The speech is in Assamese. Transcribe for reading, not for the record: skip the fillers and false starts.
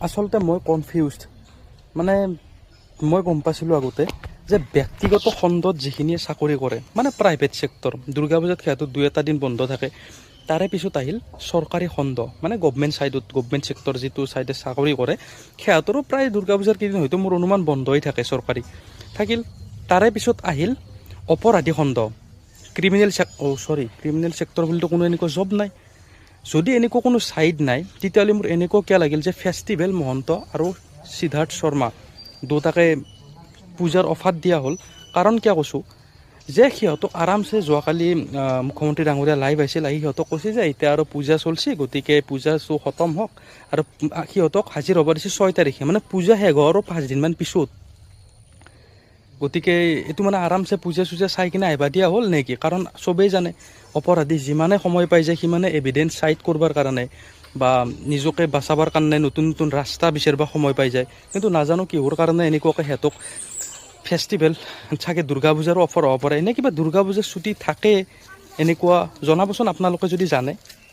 আচলতে মই কনফিউজড মানে মই গম পাইছিলোঁ আগতে যে ব্যক্তিগত খণ্ডত যিখিনিয়ে চাকৰি কৰে মানে প্ৰাইভেট ছেক্টৰ দুৰ্গা পূজাত সিহঁতৰ 2-এটা দিন বন্ধ থাকে তাৰে পিছত আহিল চৰকাৰী খণ্ড মানে গভমেণ্ট ছাইডত গভমেণ্ট ছেক্টৰ যিটো ছাইডে চাকৰি কৰে সিহঁতৰো প্ৰায় দুৰ্গা পূজাৰ কেইদিন হয়তো মোৰ অনুমান বন্ধই থাকে চৰকাৰী থাকিল তাৰে পিছত আহিল অপৰাধী খণ্ড ক্ৰিমিনেল ছেক্টৰ বুলিতো কোনো এনেকুৱা জব নাই যদি এনেকুৱা কোনো ছাইড নাই তেতিয়াহ'লে মোৰ এনেকুৱা কিয় লাগিল যে ফেষ্টিভেল মহন্ত আৰু সিদ্ধাৰ্থ শৰ্মা দুটাকে পূজাৰ অফাৰ দিয়া হ'ল কাৰণ কিয় কৈছোঁ যে সিহঁতক আৰামছে যোৱাকালি মুখ্যমন্ত্ৰী ডাঙৰীয়া লাইভ আহিছিল আহি সিহঁতক কৈছে যে এতিয়া আৰু পূজা চলিছে গতিকে পূজা শ্ব' খতম হওক আৰু সিহঁতক হাজিৰ হ'ব দিছে 6 তাৰিখে মানে পূজা শেষ হোৱাৰ 5 দিনমান পিছত গতিকে এইটো মানে আৰামছে পূজা চূজা চাই কিনে আহিব দিয়া হ'ল নেকি কাৰণ চবেই জানে অপৰাধী যিমানে সময় পাই যায় সিমানে এভিডেঞ্চ চাইট কৰিবৰ কাৰণে বা নিজকে বাচাবৰ কাৰণে নতুন নতুন ৰাস্তা বিচাৰিব সময় পাই যায় কিন্তু নাজানো কিহৰ কাৰণে এনেকুৱাকৈ সিহঁতক ফেষ্টিভেল চাগে দুৰ্গা পূজাৰো অফাৰ হ'ব পাৰে এনে কিবা দুৰ্গা পূজাৰ ছুটি থাকে এনেকুৱা জনাবচোন আপোনালোকে যদি জানে